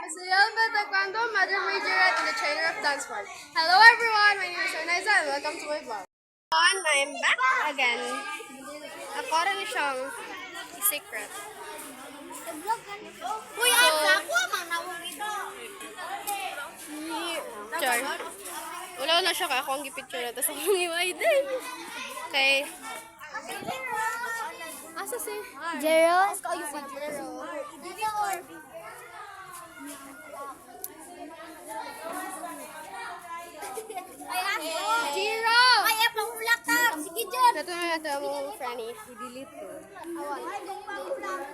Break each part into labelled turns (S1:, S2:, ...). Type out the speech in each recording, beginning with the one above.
S1: Silva Taekwondo, Mother Majorette, and the trainer of dance part. Hello everyone, my name is Ornaiza and welcome to my vlog. I'm back again. Ako rin siyang secret.
S2: Uy, ako mang nawag ito.
S1: Char. Wala na siya kaya ako ang gipicture na tapos akong iway din. Okay. Asa si?
S2: Jero?
S1: Si Jero.
S2: Ay, ako.
S1: Jero!
S2: Ay, apang ulak ka. Sige, Jen.
S1: Ito na ito mo, Franny.
S3: I-delete ko.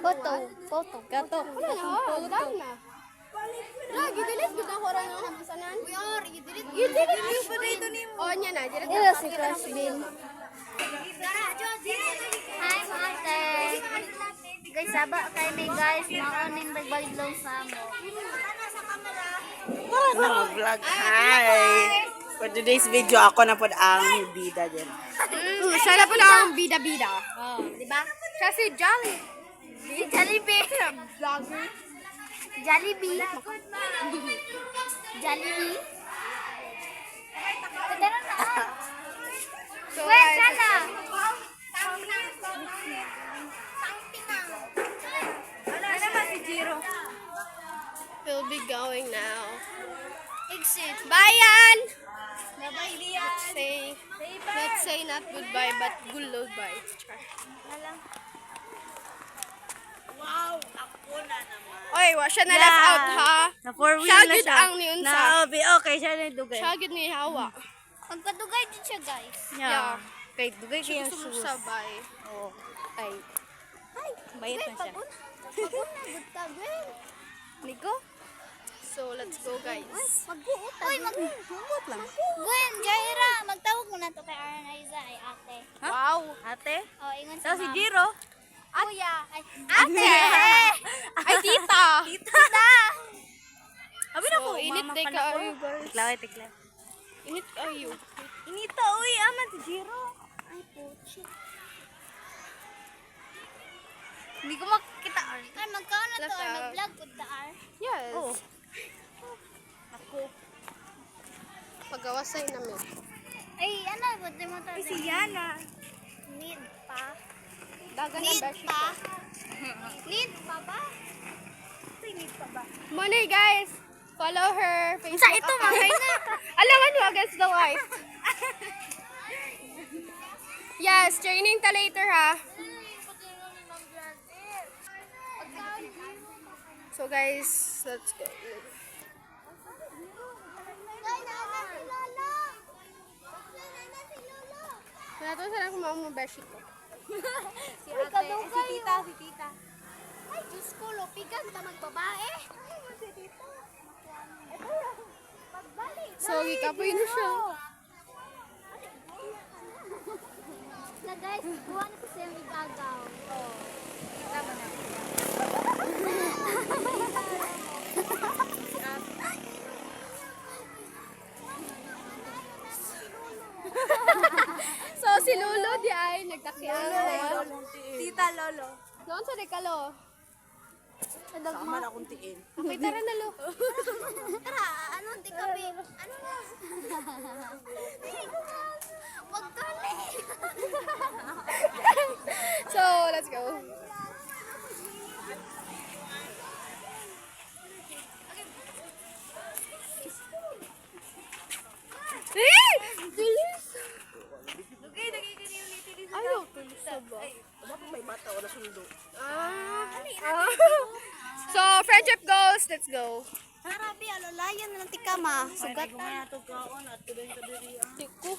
S2: Photo. Photo.
S3: Gato.
S1: Wala na, dami na. Lagi, delete ko na ko rin ang masanan.
S2: Uy, or, i-delete.
S1: I-delete ko pa dito ni mo. Oh, niya na. Direct
S2: Ito si Crush Bin. Hi, Mate. Guys, saba kay may guys. Makunin bagbalik lang sa mo.
S3: Ano vlog? Hi! For today's video, ako na po ang bida dyan.
S1: Siya na po lang ang bida-bida.
S2: Oh, di ba?
S1: Siya si Jolly.
S2: Si Jollibee.
S1: Vlogger.
S2: Jollibee. Jollibee. Tara na.
S1: So,
S2: Wait,
S1: guys,
S2: sana.
S3: Ano ba si Jiro?
S1: we'll be going now.
S2: Exit.
S1: Bayan!
S2: Bye-bye,
S1: Let's say not goodbye, but goodbye.
S3: Wow! Ako na naman.
S1: Oy, wa siya na left out ha.
S3: Na four-wheel
S1: Siya
S3: na
S1: gid
S3: siya.
S1: ang niunsa.
S3: Okay, siya na yung dugay.
S1: Siya gid ni Hawa.
S2: Magpadugay din siya, guys.
S1: Yeah.
S3: Kay dugay
S1: Siya
S3: kaya
S1: gusto
S3: sus.
S1: sabay.
S3: Oo. Ay. Bayit na siya.
S1: Nico? So, let's go guys.
S2: Magbuutan. Uy,
S3: Humot lang.
S2: Gwen, Jaira, magtawag mo na to kay Arnaiza ay ate.
S1: Wow!
S3: Ate?
S2: Oh, ingon
S3: So,
S2: sa
S3: si
S2: ma'am.
S3: Jiro?
S2: Kuya. Ay,
S1: Ate! Ay, tita!
S2: Tita!
S3: Abi na
S1: So,
S3: ko.
S1: init
S3: mama
S1: day
S3: pa
S1: ka
S3: na ko.
S1: ayo guys.
S3: Tikla.
S1: Init kayo.
S3: Inita, uy. Aman si Jiro.
S2: Ay, puchi.
S3: Hindi ko makita.
S2: Ay, magkano na to?
S1: Lasa.
S2: Ar, mag-vlog po ta, Ar.
S1: Yes.
S3: Oo. Ako.
S1: Pagawasay namin.
S2: Ay, ano, ba't di mo to?
S3: Si Yana.
S2: Need pa?
S1: Dagan ng
S2: Need
S1: beshi
S2: pa?
S1: ko.
S2: Need pa ba?
S1: Money guys! Follow her Facebook
S2: Sa ito, mamay na.
S1: Alaman mo against the wife. Yes, training ta later ha. So guys, let's go. Nato sa ako mo beshi ko.
S2: Si ate, si tita, si tita. Ay, Diyos ko, lopigan ta magbabae. Si tita. Pagbalik.
S1: So, gikapoy na siya.
S2: Na guys, buwan ko siya may gagaw. Oh. Tama na.
S1: So, si Lolo di ay nagtakiyan.
S3: Tita Lolo.
S1: Doon sa dekalo.
S3: Sama na akong tiin.
S1: Okay, tara na lo.
S2: Tara, anong tikabi? Ano na? Magkali.
S1: So, let's go. Tulis! Ayaw, tulis sa ba?
S3: May bata o nasundo.
S1: So, friendship goals. Let's go.
S2: Harabi, alalayan na lang tikama. Sugat
S3: Kaya ito kaon at tuloy ka diri.
S1: Tiku.